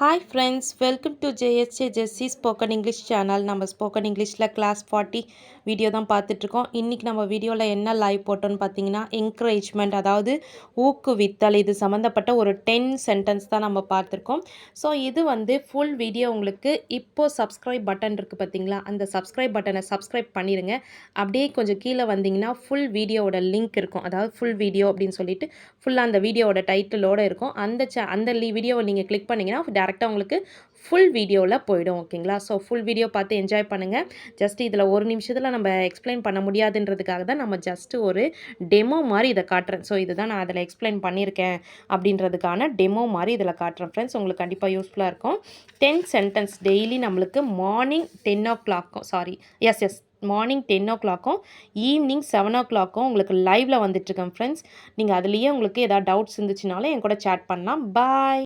Hi friends, welcome to JSA Jessie spoken English channel. நம்ம spoken இங்கிலீஷில் class 40 video தான் பார்த்துட்ருக்கோம். இன்றைக்கி நம்ம வீடியோவில் என்ன லைவ் போட்டோன்னு பார்த்தீங்கன்னா, என்கரேஜ்மெண்ட், அதாவது ஊக்குவித்தல், இது சம்மந்தப்பட்ட ஒரு 10 சென்டென்ஸ் தான் நம்ம பார்த்துருக்கோம். ஸோ இது ஃபுல் வீடியோ உங்களுக்கு இப்போது சப்ஸ்கிரைப் பட்டன் இருக்குது பார்த்தீங்களா, அந்த சப்ஸ்கிரைப் பட்டனை சப்ஸ்கிரைப் பண்ணிடுங்க. அப்படியே கொஞ்சம் கீழே வந்தீங்கன்னா ஃபுல் வீடியோவோட லிங்க் இருக்கும், அதாவது ஃபுல் வீடியோ அப்படின்னு சொல்லிட்டு ஃபுல்லாக அந்த வீடியோவோட டைட்டிலோடு இருக்கும். அந்த வீடியோவை நீங்கள் கிளிக் பண்ணிங்கன்னா டேரெக்டாக உங்களுக்கு ஃபுல் வீடியோவில் போயிடும். ஓகேங்களா? ஸோ ஃபுல் வீடியோ பார்த்து என்ஜாய் பண்ணுங்கள். ஜஸ்ட் இதில் ஒரு நிமிஷத்தில் நம்ம எக்ஸ்பிளைன் பண்ண முடியாதுன்றதுக்காக தான் நம்ம ஜஸ்ட்டு ஒரு டெமோ மாதிரி இதை காட்டுறேன். ஸோ இதுதான் நான் அதில் எக்ஸ்பிளைன் பண்ணியிருக்கேன் அப்படின்றதுக்கான டெமோ மாதிரி இதில் காட்டுறேன் ஃப்ரெண்ட்ஸ். உங்களுக்கு கண்டிப்பாக யூஸ்ஃபுல்லாக இருக்கும். 10 சென்டென்ஸ் டெய்லி நம்மளுக்கு மார்னிங் 10 ஓ கிளாக்கும் மார்னிங் 10 ஓ கிளாக்கும் ஈவினிங் 7 ஓ கிளாக்கும் உங்களுக்கு லைவில் வந்துட்டுருக்கேன் ஃப்ரெண்ட்ஸ். நீங்கள் அதுலேயே உங்களுக்கு ஏதாவது டவுட்ஸ் இருந்துச்சுனாலும் என் கூட சேட் பண்ணலாம். பாய்.